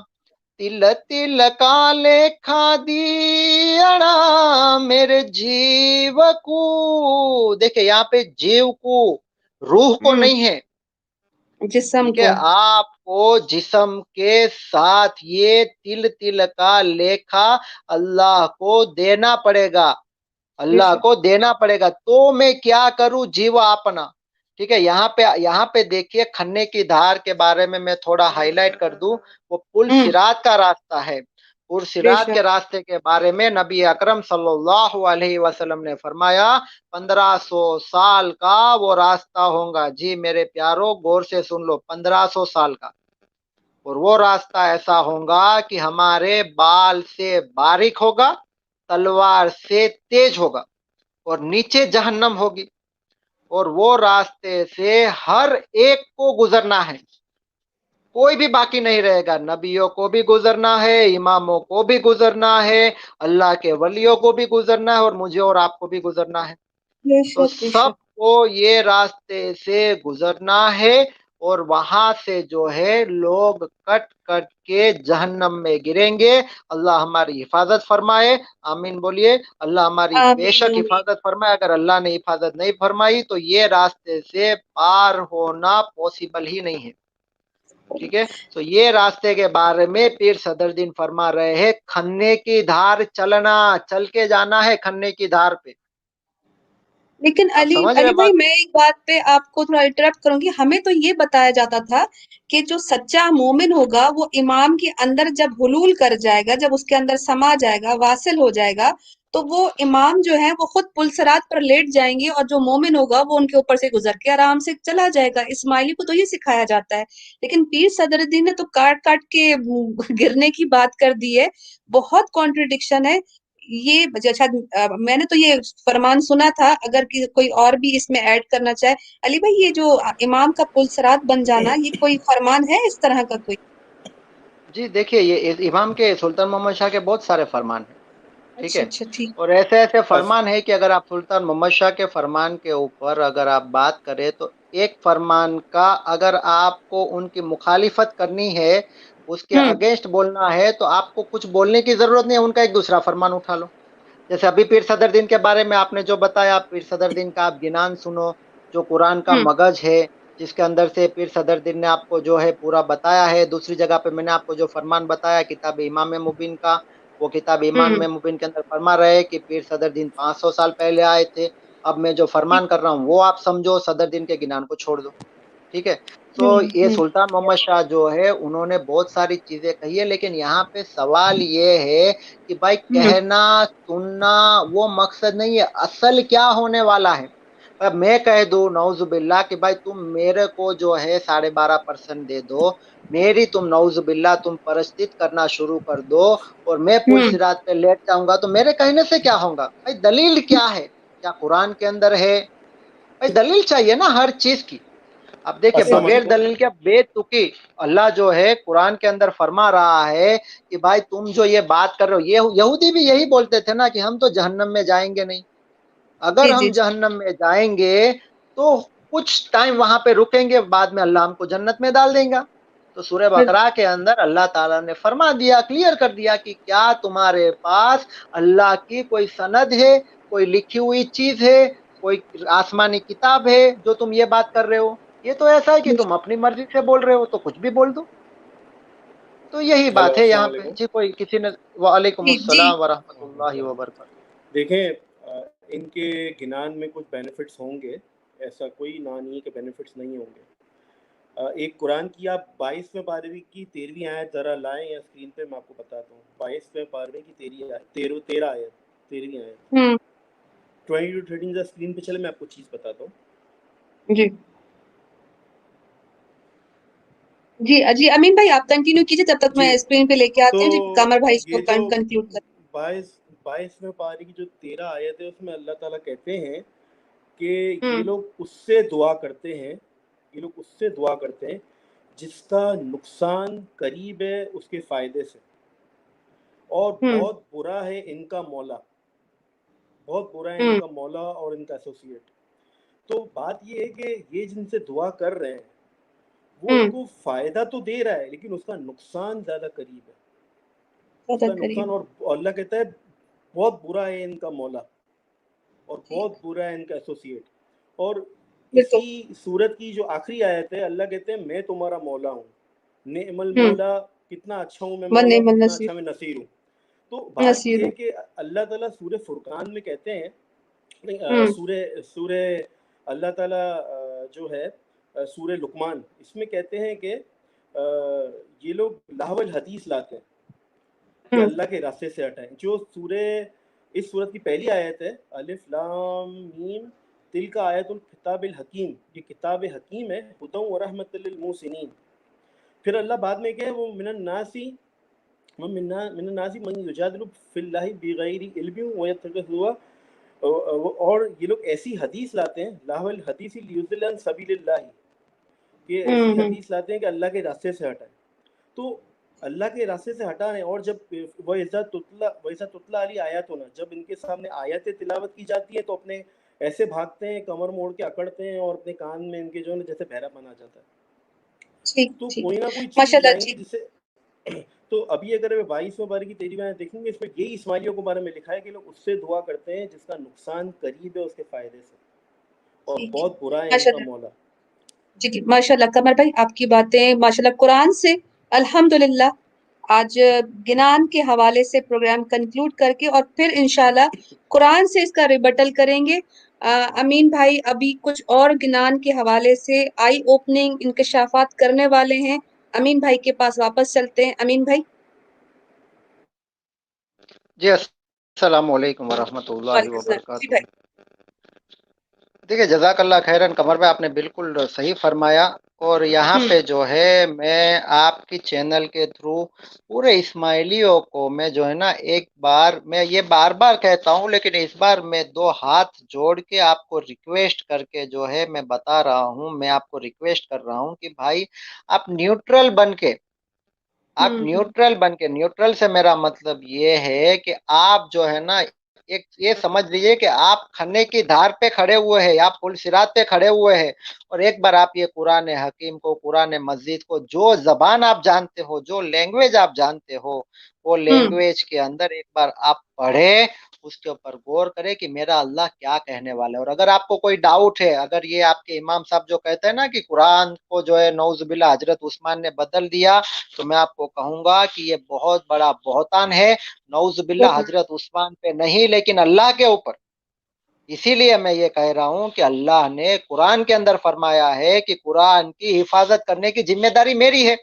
तिल तिल का लेखा दियणा मेरे जीव को। देखिए यहाँ पे जीव को, रूह को हुँ, नहीं है, जिस्म ठीक है? को। आपको जिस्म के साथ ये तिल तिल का लेखा अल्लाह को देना पड़ेगा, अल्लाह बेशक। को देना पड़ेगा। तो मैं क्या करूं जीवा अपना, ठीक है? यहाँ पे देखिए खन्ने की धार के बारे में मैं थोड़ा हाईलाइट कर दूं, वो पुल हुँ, सिरात का रास्ता है। पुल सिरात बेशक। के रास्ते के बारे में नबी अकरम सल्लल्लाहु अलैहि वसल्लम ने फरमाया 1500 साल का वो रास्ता होगा। जी मेरे प्यारो गौर से सुन लो, 1500 साल का। और वो रास्ता ऐसा होगा कि हमारे बाल से बारीक होगा, तलवार से तेज होगा, और नीचे जहन्नम होगी, और वो रास्ते से हर एक को गुजरना है, कोई भी बाकी नहीं रहेगा। नबियों को भी गुजरना है, इमामों को भी गुजरना है, अल्लाह के वलियों को भी गुजरना है, और मुझे और आपको भी गुजरना है। तो बेशक बेशक। सबको ये रास्ते से गुजरना है, और वहां से जो है लोग कट कट के जहन्नम में गिरेंगे। अल्लाह हमारी हिफाजत फरमाए, आमीन बोलिए। अल्लाह हमारी आमीन बेशक आमीन। हिफाजत फरमाए। अगर अल्लाह ने हिफाजत नहीं फरमाई तो ये रास्ते से पार होना पॉसिबल ही नहीं है। ठीक है, तो ये रास्ते के बारे में पीर सदरुद्दीन फरमा रहे हैं, खन्ने की धार चलना, चल के जाना है खन्ने की धार पे। लेकिन आप अली समझ अली रहे भाई, बात मैं को? एक बात पे आपको थोड़ा इंटरप्ट करूंगी। हमें तो ये बताया जाता था कि जो सच्चा मोमिन होगा वो इमाम के अंदर जब हुलूल कर जाएगा, जब उसके अंदर समा जाएगा, वासिल हो जाएगा, तो वो इमाम जो है वो खुद पुलसरात पर लेट जाएंगे और जो मोमिन होगा वो उनके ऊपर से गुजर के आराम से चला जाएगा। इस्माइली को तो ये सिखाया जाता है। लेकिन पीर सदरुद्दीन ने तो काट काट के गिरने की बात कर दी है। बहुत कॉन्ट्रडिक्शन है। ये शायद मैंने तो ये फरमान सुना था, अगर कोई और भी इसमें ऐड करना चाहे। अली भाई, ये जो इमाम का पुलसरात बन जाना, ये कोई फरमान है इस तरह का कोई? जी देखिए, ये इमाम के सुल्तान मोहम्मद शाह के बहुत सारे फरमान हैं। ठीक अच्छा है, अच्छा, ठीक। और ऐसे ऐसे बस फरमान है कि अगर आप सुल्तान मोहम्मद शाह के फरमान के ऊपर अगर आप बात करें तो एक फरमान का अगर आपको उनकी मुखालिफत करनी है, उसके हम्म अगेंस्ट बोलना है, तो आपको कुछ बोलने की जरूरत नहीं है, उनका एक दूसरा फरमान उठा लो। जैसे अभी पीर सदरुद्दीन के बारे में आपने जो बताया, पीर सदरुद्दीन का आप गिनान सुनो, जो कुरान का हम्म मगज है, जिसके अंदर से पीर सदरुद्दीन ने आपको जो है पूरा बताया है। दूसरी जगह पे मैंने आपको जो फरमान बताया किताब इमाम मुबीन का, वो किताब इमाम हम्म। मुबीन के अंदर फरमा रहे हैं कि पीर सदरुद्दीन 500 साल पहले आए थे। अब मैं जो ठीक। फरमान कर रहा हूँ वो आप समझो, सदरुद्दीन के गिनान को छोड़ दो। ठीक है, तो ये हम्म। सुल्तान मोहम्मद शाह जो है उन्होंने बहुत सारी चीजें कही है, लेकिन यहाँ पे सवाल ये है कि भाई हम्म। कहना सुनना वो मकसद नहीं है, असल क्या होने वाला है। अब मैं कह दूं नौजुबिल्ला कि भाई तुम मेरे को जो है 12.5% दे दो, मेरी तुम नौजुबिल्ला तुम परस्तित करना शुरू कर दो, और मैं पुल हम्म। सिरात पे लेट जाऊंगा, तो मेरे कहने से क्या होगा भाई? दलील क्या है? क्या कुरान के अंदर है? भाई दलील चाहिए ना हर चीज की। अब देखिए, अस्सलाम बगैर वालेकुम। दलील के बेतुकी अल्लाह जो है कुरान के अंदर फरमा रहा है कि भाई तुम जो ये बात कर रहे हो, ये यहूदी भी यही बोलते थे ना कि हम तो जहन्नम में जाएंगे नहीं। अगर जी जी हम जी। जहन्नम में जाएंगे तो कुछ टाइम वहां पे रुकेंगे, बाद में अल्लाह हमको जन्नत में डाल देगा। तो सूरह बकरा के अंदर अल्लाह ताला ने फरमा दिया, क्लियर कर दिया कि क्या तुम्हारे पास अल्लाह की कोई सनद है, कोई लिखी हुई चीज है, कोई आसमानी किताब है जो तुम ये बात कर रहे हो? ये तो ऐसा है कि तुम अपनी मर्जी से बोल रहे हो, तो कुछ भी बोल दो। तो यही हेलो, बात है अस्सलाम यहाँ पे वालेकुम। जी। कोई किसी ने, वालेकुम जी जी। अस्सलाम वरहमतुल्लाहि वबरकातुहू। देखें, इनके गिनान में कुछ बेनिफिट्स होंगे, ऐसा कोई ना नहीं है कि बेनिफिट्स नहीं होंगे। एक कुरान की आप 22वें पारे की 13वीं आयत ज़रा लाएं या स्क्रीन पे, मैं आपको बताता हूँ। 22वें पारे की 13 आयत, 13वीं आयत। हम्म। 20 to 13 जरा स्क्रीन पे चले, मैं आपको चीज़ बताता हूँ। जी जी। जी अमीन भाई, आप कंटिन्यू कीजिए, तब तक मैं जी, स्क्रीन पे लेके तो आती हूँ जी, कामर भाई इसको ये जो कंक्लूड कर। 22वें पारे की जो 13 आयत है, उसमें अल्लाह ताला कहते हैं कि ये हम्म लोग उससे दुआ करते हैं, ये लोग उससे दुआ करते हैं जिसका नुकसान करीब है उसके फ़ायदे से, और हम्म बहुत बुरा है इनका मौला, बहुत बुरा है हम्म इनका मौला और इनका एसोसिएट। तो बात ये है कि ये जिनसे दुआ कर रहे हैं वो हम्म। इनको फ़ायदा तो दे रहा है, लेकिन उसका नुकसान ज़्यादा करीब है, ज्यादा उसका नुकसान। करीब। और अल्लाह कहता है बहुत बुरा है इनका मौला और ठीक। बहुत बुरा है इनका एसोसिएट। और बिल्कुल। इसी सूरत की जो आखिरी आयत है, अल्लाह कहते हैं मैं तुम्हारा मौला हूँ, नेमल हम्म। मौला, कितना अच्छा हूँ मैं मन मौला, मन कितना नसीर। अच्छा मैं नसीर हूँ। तो बात नसीर यह है हूँ। कि अल्लाह ताला सूरह फुरकान में कहते हैं, नहीं, हम्म सूरह सूरह अल्लाह ताला जो है सूरह लुकमान, इसमें कहते हैं कि ये लोग लाहवल हदीस लाते हैं कि हम्म अल्लाह के रास्ते से हटाएं। जो इस सूरत की पहली आयत है, अलिफ लाम मीम, तिल का आयतुल किताबिल हकीम, ये किताब हकीम है, हुदम व रहमतुल लिल मुहसिनीन। फिर अल्लाह बाद में कहे वो मिनन नासी मन युजादिलु फिल्लाहि बिगैरि इल्मिन व यत्तखिज़ुहा, और ये लोग ऐसी हदीस लाते हैं, लाहुल हदीसी लियुज़िल्ल अन सबीलिल्लाह, कि ऐसी हदीस लाते हैं कि अल्लाह के रास्ते से हटाए। तो अल्लाह के रास्ते से हटा रहे हैं, और जब वइज़ा तुतला अलैहि आयातुना, जब इनके सामने आयतें तिलावत की जाती है तो अपने ऐसे भागते हैं, कमर मोड़ के अकड़ते हैं, और अपने कान में इनके जो है जैसे बहरापन आ जाता है। ठीक, तो ठीक। कोई ना कोई चीज़ माशाल्लाह लाएँगे जी। जिससे तो अभी अगर 22वें बारे की 13वीं आयत देखेंगे, इसमें यही इस्माइलियों के बारे में लिखा है कि लोग उससे दुआ करते हैं जिसका नुकसान करीब है उसके फ़ायदे से, और ठीक, ठीक। बहुत बुरा है इनका माशाल्लाह। मौला। जी, जी। माशाल्लाह कमर भाई, आपकी बातें माशाल्लाह कुरान से अल्हम्दुलिल्लाह आज गिनान के हवाले से प्रोग्राम कंक्लूड करके और फिर इंशाल्लाह कुरान से इसका रिबटल करेंगे। अमीन भाई अभी कुछ और गिनान के हवाले से आई ओपनिंग इंकशाफात करने वाले हैं। अमीन भाई के पास वापस चलते हैं। अमीन भाई। जी, अस्सलाम वालेकुम वरहमतुल्लाहि वालेकुम सलाम। जी वबरकातुहू। भाई। देखिए, जज़ाकल्लाह खैरन कमर भाई, आपने बिल्कुल सही फरमाया। और यहाँ हुँ, पे जो है मैं आपकी चैनल के थ्रू पूरे इस्माइलियों को मैं जो है ना, एक बार मैं ये बार-बार कहता हूँ, लेकिन इस बार मैं 2 हाथ जोड़ के आपको रिक्वेस्ट करके जो है मैं बता रहा हूँ, मैं आपको रिक्वेस्ट कर रहा हूँ कि भाई आप न्यूट्रल बन के, आप हुँ, हुँ। न्यूट्रल बन के, न्यूट्रल से मेरा मतलब ये है कि आप जो है ना, एक ये समझ लीजिए कि आप खन्ने की धार पे खड़े हुए हैं, आप पुल सिरात पे खड़े हुए हैं, और एक बार आप ये कुरान हकीम को, कुरान मजीद को, जो जबान आप जानते हो, जो लैंग्वेज आप जानते हो, वो हुँ, लैंग्वेज के अंदर एक बार आप पढ़े, उसके ऊपर गौर करें कि मेरा अल्लाह क्या कहने वाला है। और अगर आपको कोई डाउट है, अगर ये आपके इमाम साहब जो कहते हैं ना कि कुरान को जो है नौजुबिल्ला हजरत उस्मान ने बदल दिया, तो मैं आपको कहूंगा कि ये बहुत बड़ा बहतान है। नौजुबिल्ला बिल्कुल। हजरत उस्मान पे नहीं, लेकिन अल्लाह के ऊपर। इसीलिए मैं ये कह रहा हूं कि अल्लाह ने कुरान के अंदर फरमाया है कि कुरान की हिफाजत करने की जिम्मेदारी मेरी है।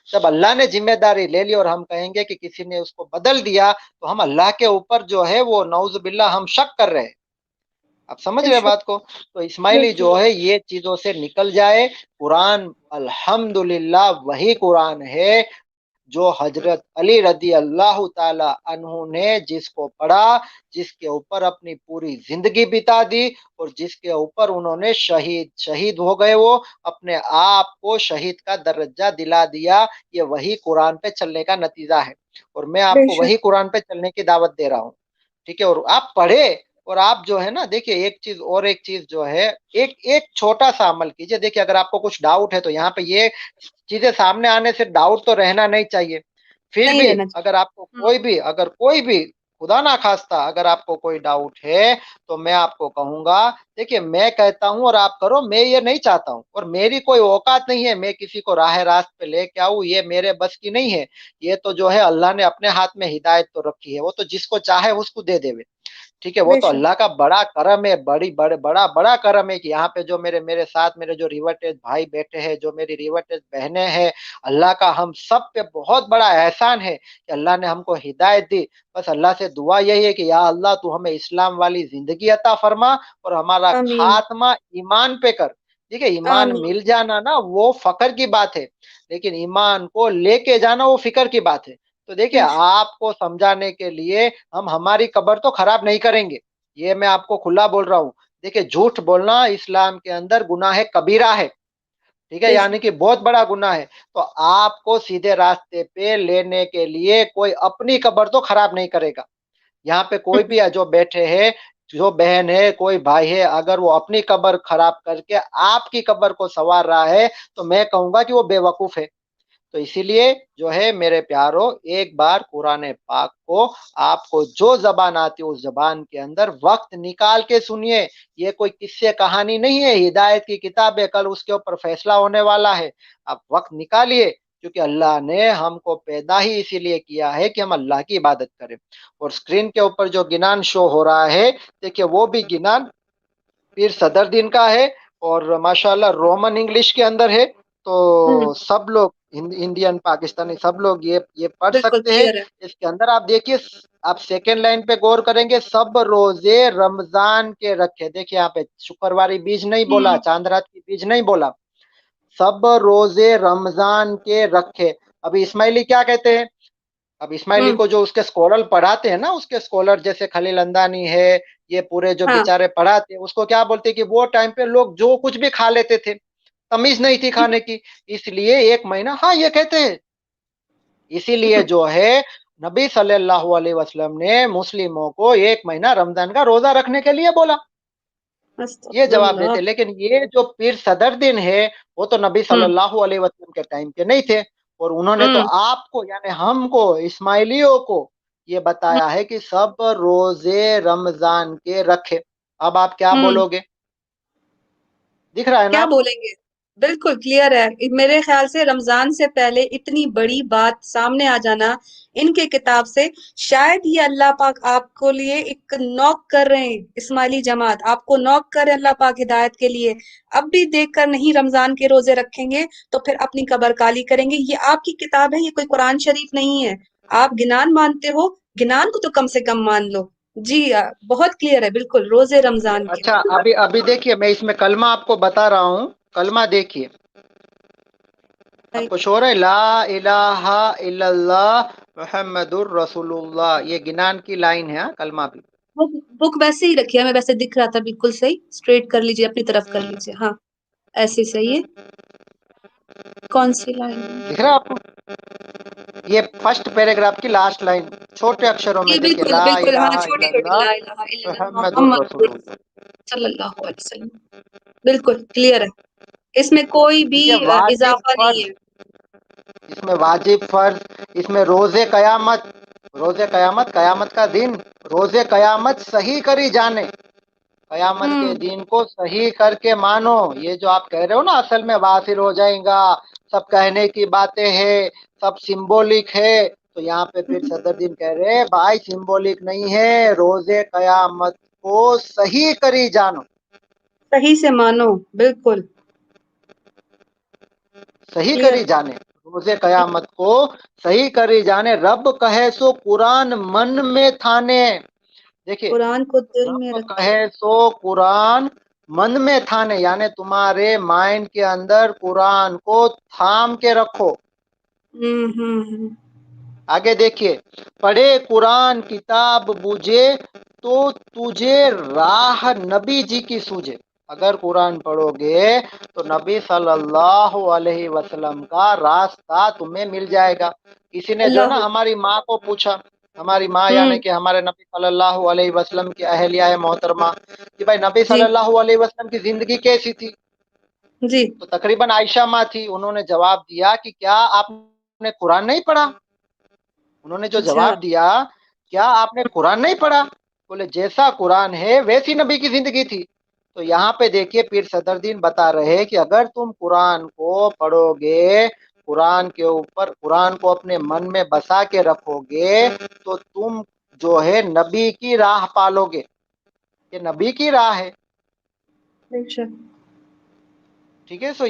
जब अल्लाह ने जिम्मेदारी ले ली और हम कहेंगे कि किसी ने उसको बदल दिया, तो हम अल्लाह के ऊपर जो है वो नौजुबिल्ला हम शक कर रहे हैं। आप समझ रहे हैं बेशक। बात को? तो इस्माइली बिल्कुल। जो है ये चीजों से निकल जाए। कुरान अल्हम्दुलिल्लाह वही कुरान है जो हजरत अली रदी अल्लाह ताला अन्हु ने जिसको पढ़ा, जिसके ऊपर अपनी पूरी जिंदगी बिता दी, और जिसके ऊपर उन्होंने शहीद शहीद हो गए, वो अपने आप को शहीद का दर्जा दिला दिया। ये वही कुरान पे चलने का नतीजा है, और मैं आपको बेशक। वही कुरान पे चलने की दावत दे रहा हूँ। ठीक है, और आप पढ़े, और आप जो है ना, देखिए एक चीज, और एक चीज जो है, एक एक छोटा सा अमल कीजिए। देखिए, अगर आपको कुछ डाउट है तो यहाँ पे ये चीजें सामने आने से डाउट तो रहना नहीं चाहिए। फिर नहीं भी रहना अगर आपको चाहिए। हुँ, कोई भी खुदा ना खास्ता अगर आपको कोई डाउट है, तो मैं आपको कहूंगा, देखिए मैं कहता हूं और आप करो, मैं ये नहीं चाहता हूं, और मेरी कोई औकात नहीं है मैं किसी को राह रास्त पे लेके आऊं, ये मेरे बस की नहीं है। ये तो जो है अल्लाह ने अपने हाथ में हिदायत तो रखी है, वो तो जिसको चाहे उसको दे देवे। ठीक है, वो तो बेशक। अल्लाह का बड़ा करम है, बड़ी बड़े बड़ा बड़ा करम है कि यहाँ पे जो मेरे मेरे साथ मेरे जो रिवर्टेज भाई बैठे हैं, जो मेरी रिवर्टेज बहनें हैं, अल्लाह का हम सब पे बहुत बड़ा एहसान है कि अल्लाह ने हमको हिदायत दी। बस अल्लाह से दुआ यही है कि या अल्लाह तू हमें इस्लाम वाली जिंदगी अता फरमा, और हमारा आमीन, खात्मा ईमान पे कर। ठीक है, ईमान आमीन। मिल जाना ना वो फकर की बात है, लेकिन ईमान को लेके जाना वो फिक्र की बात है। तो देखिए, बेशक। आपको समझाने के लिए हम हमारी कब्र तो खराब नहीं करेंगे, ये मैं आपको खुला बोल रहा हूँ। देखिए, झूठ बोलना इस्लाम के अंदर गुनाह कबीरा है। ठीक है, बेशक। यानी कि बहुत बड़ा गुनाह है। तो आपको सीधे रास्ते पे लेने के लिए कोई अपनी कब्र तो खराब नहीं करेगा। यहाँ पे कोई भी है जो बैठे है, जो बहन है, कोई भाई है, अगर वो अपनी कब्र खराब करके आपकी कब्र को संवार रहा है, तो मैं कहूंगा कि वो बेवकूफ है। तो इसीलिए जो है मेरे प्यारो, एक बार कुरान पाक को आपको जो जबान आती है उस जबान के अंदर वक्त निकाल के सुनिए। ये कोई किस्से कहानी नहीं है, हिदायत की किताब है, कल उसके ऊपर फैसला होने वाला है। आप वक्त निकालिए, क्योंकि अल्लाह ने हमको पैदा ही इसीलिए किया है कि हम अल्लाह की इबादत करें। और स्क्रीन के ऊपर जो गिनान शो हो रहा है, देखिए वो भी गिनान पीर सदरुद्दीन का है, और माशाल्लाह रोमन इंग्लिश के अंदर है। हुँ, तो सब लोग इंडियन पाकिस्तानी सब लोग ये पढ़ बिल्कुल सकते हैं। क्लियर है। इसके अंदर आप देखिए, आप सेकेंड लाइन पे गौर करेंगे, सब रोजे रमजान के रखे। देखिए यहाँ पे शुक्रवारी बीज नहीं बोला, हुँ, चांद रात की बीज नहीं बोला, सब रोजे रमजान के रखे। अभी इस्माइली क्या कहते हैं? अब इस्माइली हम्म। को जो उसके स्कॉलर पढ़ाते हैं ना, उसके स्कॉलर जैसे खलील अंदानी है, ये पूरे जो हाँ। बेचारे पढ़ाते हैं, उसको क्या बोलते हैं कि वो टाइम पे लोग जो कुछ भी खा लेते थे, तमीज नहीं थी खाने की, इसलिए एक महीना, हाँ ये कहते हैं, इसीलिए जो है नबी सल्लल्लाहु अलैहि वसल्लम ने मुस्लिमों को एक महीना रमजान का रोजा रखने के लिए बोला। ये जवाब अस्तगफुरुल्लाह। देते, लेकिन ये जो पीर सदर दिन है, वो तो नबी हम्म। सल्लल्लाहु अलैहि वसल्लम के टाइम के नहीं थे, और उन्होंने तो हम्म। आपको यानी हमको इस्माइलियों को ये बताया है कि सब रोजे रमजान के रखे। अब आप क्या हम्म। बोलोगे? दिख रहा है ना क्या आपको? बोलेंगे? बिल्कुल क्लियर है। मेरे ख्याल से रमजान से पहले इतनी बड़ी बात सामने आ जाना इनके किताब से, शायद ये अल्लाह पाक आपको लिए एक नॉक कर रहे हैं। इस्माइली जमात आपको नॉक कर रहे हैं अल्लाह पाक हिदायत के लिए। अब भी देखकर नहीं रमजान के रोजे रखेंगे तो फिर अपनी कबर काली करेंगे। ये आपकी किताब है, ये कोई कुरान शरीफ नहीं है। आप गिनान मानते हो, गिनान को तो कम से कम मान लो। जी बहुत क्लियर है, बिल्कुल रोजे रमजान के। अच्छा, अभी अभी देखिए, मैं इसमें कलमा आपको बता रहा हूँ, कलमा देखिए, आपको शोर है, ला इलाहा इल्लल्लाह मुहम्मदुर रसूलुल्लाह, ये गिनान की लाइन है, हाँ, कलमा भी। बुक बुक वैसे ही रखी है, मैं वैसे दिख रहा था बिल्कुल सही। स्ट्रेट कर लीजिए, अपनी तरफ कर लीजिए। हाँ, ऐसे सही है। कौन सी लाइन है? दिख रहा है आपको? ये फर्स्ट पैराग्राफ की लास्ट लाइन, छोटे अक्षरों ये में देखिए, बिल्कुल ला बिल्कुल, हाँ, इलाहा छोटी छोटी, इल्लल्लाह ला इलाहा इल्लल्लाह मुहम्मदुर मोहम्मद रसूलुल्लाह। सल्लल्लाहु अलैहि वसल्लम। बिल्कुल क्लियर है, इसमें कोई भी ठीक है, वाजिब इजाफा नहीं फर्ज, है। इसमें वाजिब फर्ज, इसमें रोजे कयामत, रोजे कयामत, कयामत का दिन, रोजे कयामत सही करी जाने, कयामत के हम्म। दिन को सही करके मानो। ये जो आप कह रहे हो ना असल में वासिल हो जाएगा, सब कहने की बातें हैं, सब सिंबॉलिक है, तो यहाँ पे फिर सदरुद्दीन कह रहे हैं भाई सिंबॉलिक नहीं है, रोजे कयामत को सही करी जानो, सही से मानो, बिल्कुल सही क्लियर करी है। जाने, रोजे कयामत को सही करी जाने, रब कहे सो कुरान मन में थाने। देखिए, कुरान को दिल में रब रखे। कहे सो कुरान मन में थाने, यानी तुम्हारे माइंड के अंदर कुरान को थाम के रखो। हम्म। आगे देखिए, पढ़े कुरान किताब बूझे तो तुझे राह नबी जी की सूझे। अगर कुरान पढ़ोगे तो नबी सल्लल्लाहु अलैहि वसल्लम का रास्ता तुम्हें मिल जाएगा। किसी ने जो है ना अल्लाह। हमारी माँ को पूछा, हमारी माँ यानी हम्म। कि हमारे नबी सल्लल्लाहु अलैहि वसल्लम की अहलिया है मोहतरमा, कि भाई नबी जी। सल्लल्लाहु अलैहि वसल्लम की जिंदगी कैसी थी? जी। तो तकरीबन आयशा माँ थी, उन्होंने जवाब दिया कि क्या आपने कुरान नहीं पढ़ा? उन्होंने जो अच्छा। जवाब दिया, क्या आपने कुरान नहीं पढ़ा? बोले जैसा कुरान है वैसी नबी की जिंदगी थी। तो यहाँ पे देखिए पीर सदरुद्दीन बता रहे हैं कि अगर तुम कुरान को पढ़ोगे, कुरान के ऊपर, कुरान को अपने मन में बसा के रखोगे, तो तुम जो है नबी की राह पालोगे। ये नबी की राह है। बेशक। ठीक है, सो